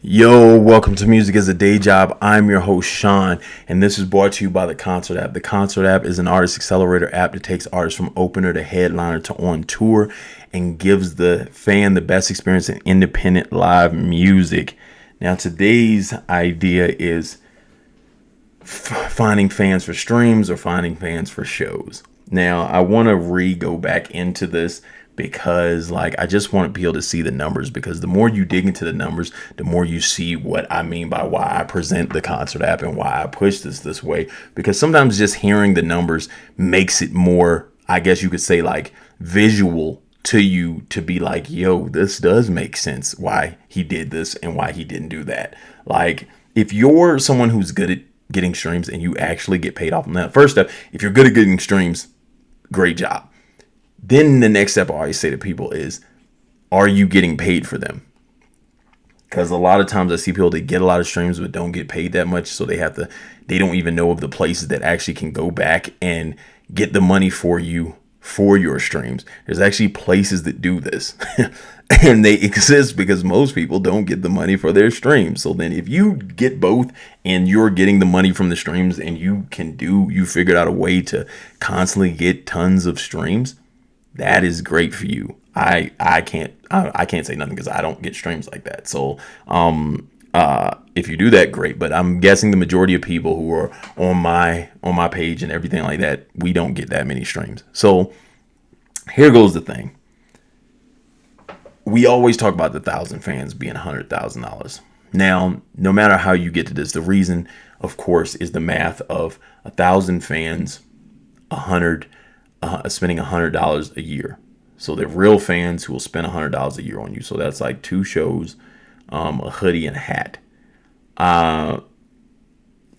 Yo, welcome to Music as a Day Job. I'm your host, Sean, and this is brought to you by the Concert app. The Concert app is an artist accelerator app that takes artists from opener to headliner to on tour and gives the fan the best experience in independent live music. Now, today's idea is finding fans for streams or finding fans for shows. Now, I want to go back into this because I just want people to see the numbers, because the more you dig into the numbers, the more you see what I mean by why I present the Concert app and why I push this way. Because sometimes just hearing the numbers makes it more, I guess you could say, visual to you to be like, yo, this does make sense why he did this and why he didn't do that. If you're someone who's good at getting streams and you actually get paid off on that, first step, if you're good at getting streams, great job. Then the next step I always say to people is, are you getting paid for them? Because a lot of times I see people that get a lot of streams but don't get paid that much, so they don't even know of the places that actually can go back and get the money for you for your streams. There's actually places that do this and they exist because most people don't get the money for their streams. So then if you get both and you're getting the money from the streams and you figured out a way to constantly get tons of streams, that is great for you. I can't say nothing because I don't get streams like that. So if you do that, great. But I'm guessing the majority of people who are on my page and everything like that, we don't get that many streams. So here goes the thing. We always talk about the 1,000 fans being $100,000. Now, no matter how you get to this, the reason, of course, is the math of 1,000 fans, spending $100 a year. So they're real fans who will spend $100 a year on you. So that's like 2 shows, a hoodie and a hat.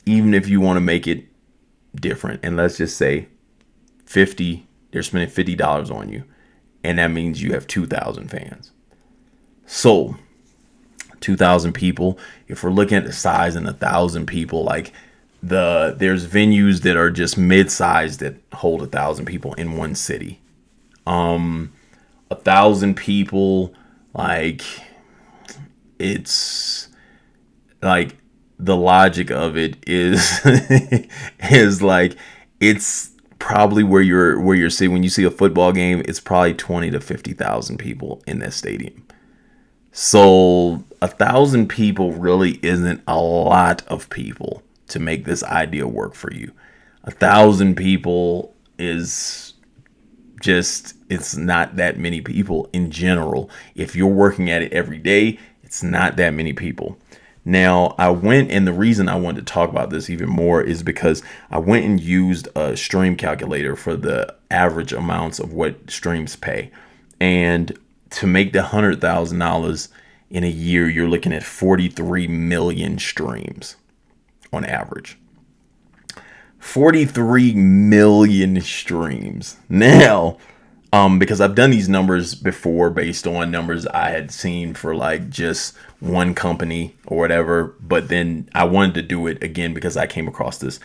Even if you want to make it different, and let's just say they're spending $50 on you, and that means you have 2,000 fans. So 2,000 people, if we're looking at the size and 1,000 people, there's venues that are just mid-sized that hold 1,000 people in one city. 1,000 people, it's the logic of it is it's probably where you're seeing, when you see a football game, it's probably 20 to 50,000 people in that stadium. So 1,000 people really isn't a lot of people to make this idea work for you. 1,000 people is just, it's not that many people in general. If you're working at it every day, it's not that many people. Now, and the reason I wanted to talk about this even more is because I went and used a stream calculator for the average amounts of what streams pay. And to make the $100,000 in a year, you're looking at 43 million streams on average. 43 million streams. Now, because I've done these numbers before based on numbers I had seen for just one company or whatever, but then I wanted to do it again because I came across this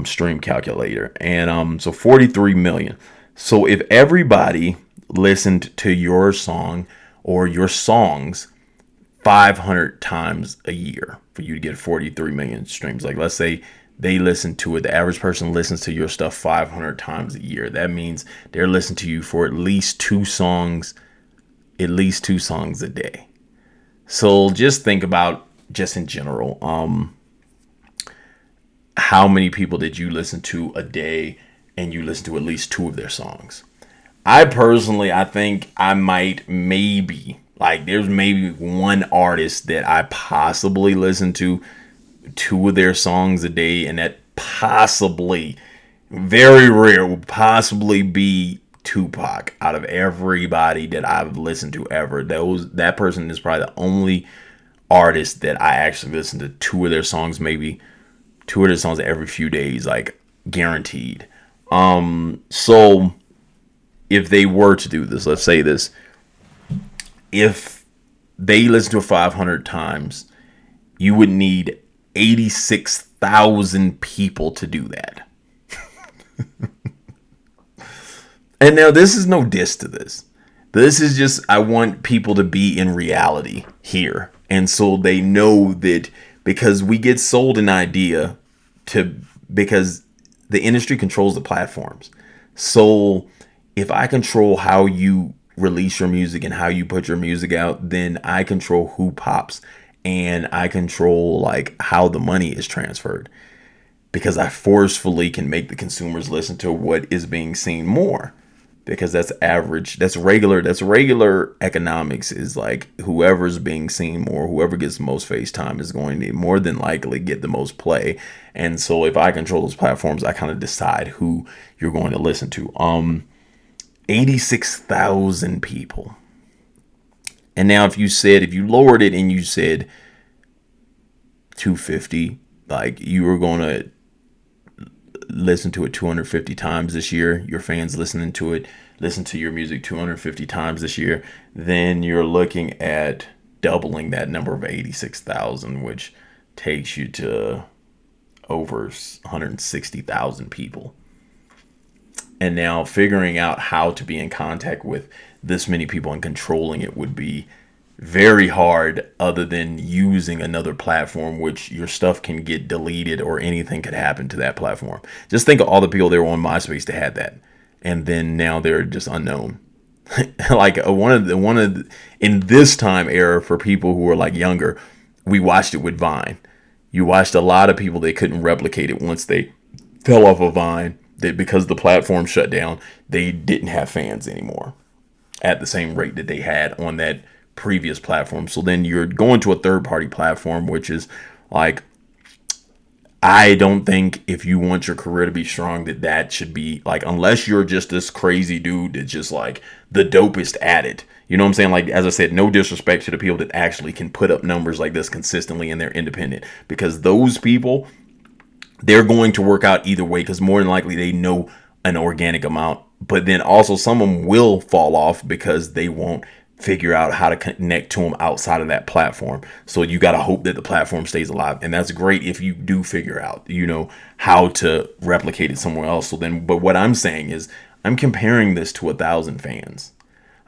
stream calculator, and so 43 million. So if everybody listened to your song or your songs 500 times a year for you to get 43 million streams, let's say they listen to it, the average person listens to your stuff 500 times a year. That means they're listening to you for at least two songs a day. So just think about, just in general, how many people did you listen to a day, and you listen to at least 2 of their songs? I think I might there's maybe one artist that I possibly listen to 2 of their songs a day, and that possibly, very rare, will possibly be Tupac. Out of everybody that I've listened to ever, that person is probably the only artist that I actually listen to 2 of their songs, maybe 2 of their songs every few days, guaranteed. So if they were to do this, let's say this, if they listen to it 500 times, you would need 86,000 people to do that. And now this is no diss to this. This is just, I want people to be in reality here And so they know that because we get sold an idea because the industry controls the platforms. So if I control how you release your music and how you put your music out, then I control who pops, and I control like how the money is transferred, because I forcefully can make the consumers listen to what is being seen more, because that's average, that's regular economics, is like whoever's being seen more, whoever gets the most face time is going to more than likely get the most play. And so if I control those platforms, I kind of decide who you're going to listen to. 86,000 people. And now if you lowered it and you said 250, like you were going to listen to it 250 times this year, your fans listen to your music 250 times this year, then you're looking at doubling that number of 86,000, which takes you to over 160,000 people. And now figuring out how to be in contact with this many people and controlling it would be very hard, other than using another platform, which your stuff can get deleted or anything could happen to that platform. Just think of all the people that were on MySpace that had that, and then now they're just unknown. Like in this time era, for people who are like younger, we watched it with Vine. You watched a lot of people, they couldn't replicate it once they fell off of Vine, that because the platform shut down, they didn't have fans anymore at the same rate that they had on that previous platform. So then you're going to a third party platform, which is like, I don't think if you want your career to be strong, that should be like, unless you're just this crazy dude that's just like the dopest at it. You know what I'm saying? Like, as I said, no disrespect to the people that actually can put up numbers like this consistently and they're independent, because those people, they're going to work out either way, because more than likely they know an organic amount. But then also some of them will fall off because they won't figure out how to connect to them outside of that platform. So you got to hope that the platform stays alive. And that's great if you do figure out, how to replicate it somewhere else. So then, but what I'm saying is, I'm comparing this to 1,000 fans.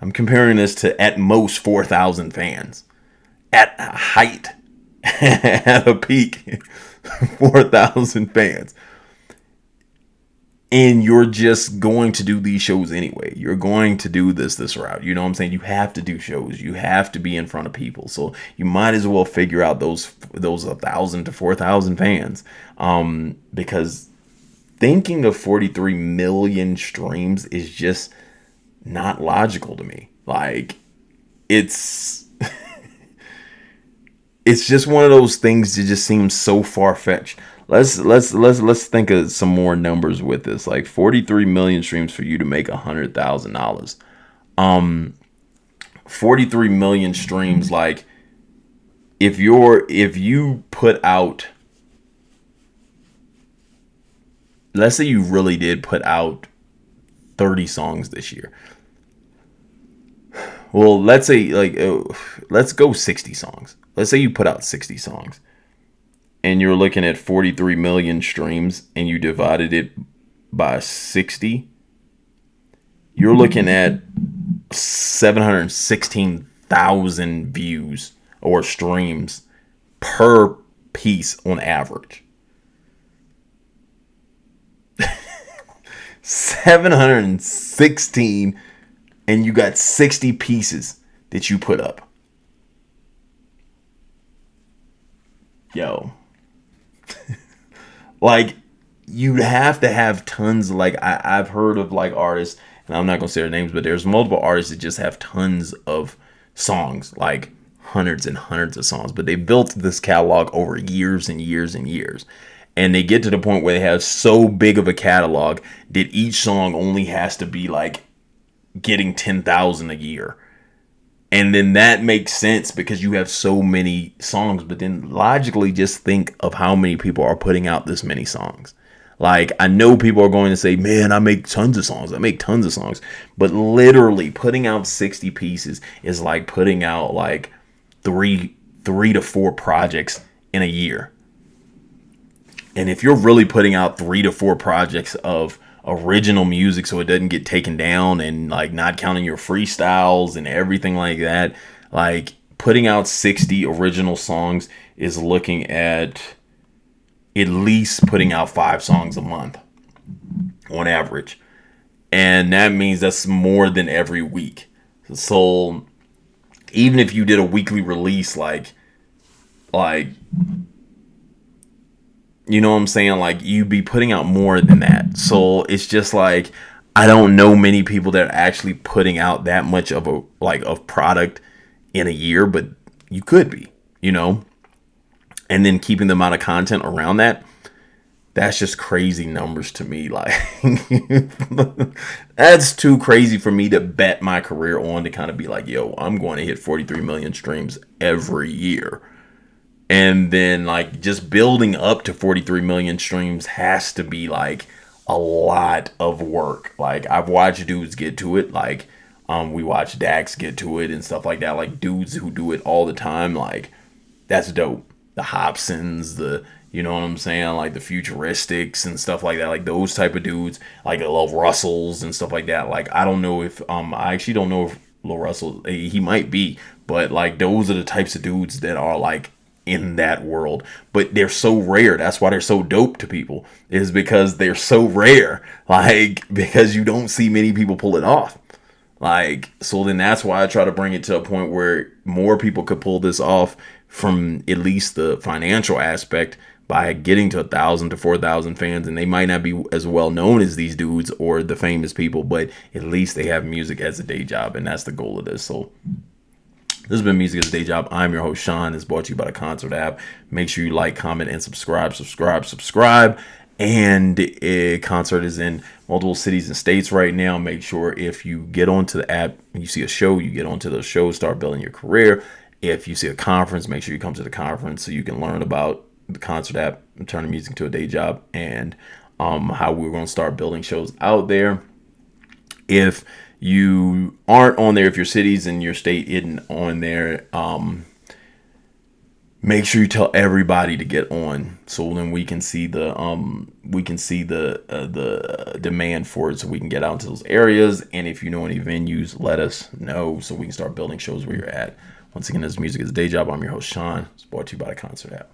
I'm comparing this to at most 4,000 fans at a height, at a peak, 4,000 fans. And you're just going to do these shows anyway. You're going to do this route. You know what I'm saying? You have to do shows. You have to be in front of people. So you might as well figure out those 1,000 to 4,000 fans. Because thinking of 43 million streams is just not logical to me. Like, it's it's just one of those things that just seems so far-fetched. Let's think of some more numbers with this. Like 43 million streams for you to make $100,000. 43 million streams. Like, if you put out, let's say you really did put out 30 songs this year. Well, let's say let's go 60 songs. Let's say you put out 60 songs. And you're looking at 43 million streams, and you divided it by 60, you're looking at 716,000 views or streams per piece on average. 716, and you got 60 pieces that you put up. Yo. Like, you have to have tons. Like, I've heard of like artists, and I'm not gonna say their names, but there's multiple artists that just have tons of songs, like hundreds and hundreds of songs, but they built this catalog over years and years and years, and they get to the point where they have so big of a catalog that each song only has to be like getting 10,000 a year. And then that makes sense because you have so many songs. But then logically, just think of how many people are putting out this many songs. Like, I know people are going to say, man, I make tons of songs. But literally putting out 60 pieces is like putting out like three to four projects in a year. And if you're really putting out 3 to 4 projects of original music, so it doesn't get taken down, and like not counting your freestyles and everything like that, like putting out 60 original songs is looking at least putting out 5 songs a month on average. And that means that's more than every week. So even if you did a weekly release, like you know what I'm saying, like you'd be putting out more than that. So it's just like I don't know many people that are actually putting out that much of a of product in a year, but you could be, you know, and then keeping the amount of content around that. That's just crazy numbers to me. Like that's too crazy for me to bet my career on, to kind of be like, yo, I'm going to hit 43 million streams every year. And then like just building up to 43 million streams has to be like a lot of work. Like I've watched dudes get to it. Like we watch Dax get to it and stuff like that. Like dudes who do it all the time. Like that's dope. The Hobsons, the, you know what I'm saying, like the Futuristics and stuff like that. Like those type of dudes, like Lil Russells and stuff like that. Like I don't know if I actually don't know if Lil Russell, he might be, but like those are the types of dudes that are like in that world, but they're so rare. That's why they're so dope to people, is because they're so rare. Like because you don't see many people pull it off. Like, so then that's why I try to bring it to a point where more people could pull this off, from at least the financial aspect, by getting to 1,000 to 4,000 fans. And they might not be as well known as these dudes or the famous people, but at least they have music as a day job, and that's the goal of this. So this has been Music as a Day Job. I'm your host, Sean. It's brought to you by the Concert app. Make sure you like, comment, and subscribe. And Concert is in multiple cities and states right now. Make sure if you get onto the app and you see a show, you get onto those shows, start building your career. If you see a conference, make sure you come to the conference so you can learn about the Concert app and turning music to a day job, and how we're going to start building shows out there. If you aren't on there, if your city's in your state isn't on there, make sure you tell everybody to get on, so then we can see the demand for it, so we can get out into those areas. And if you know any venues, let us know so we can start building shows where you're at. Once again, this Music is a Day Job. I'm your host, Sean. It's brought to you by the Concert app.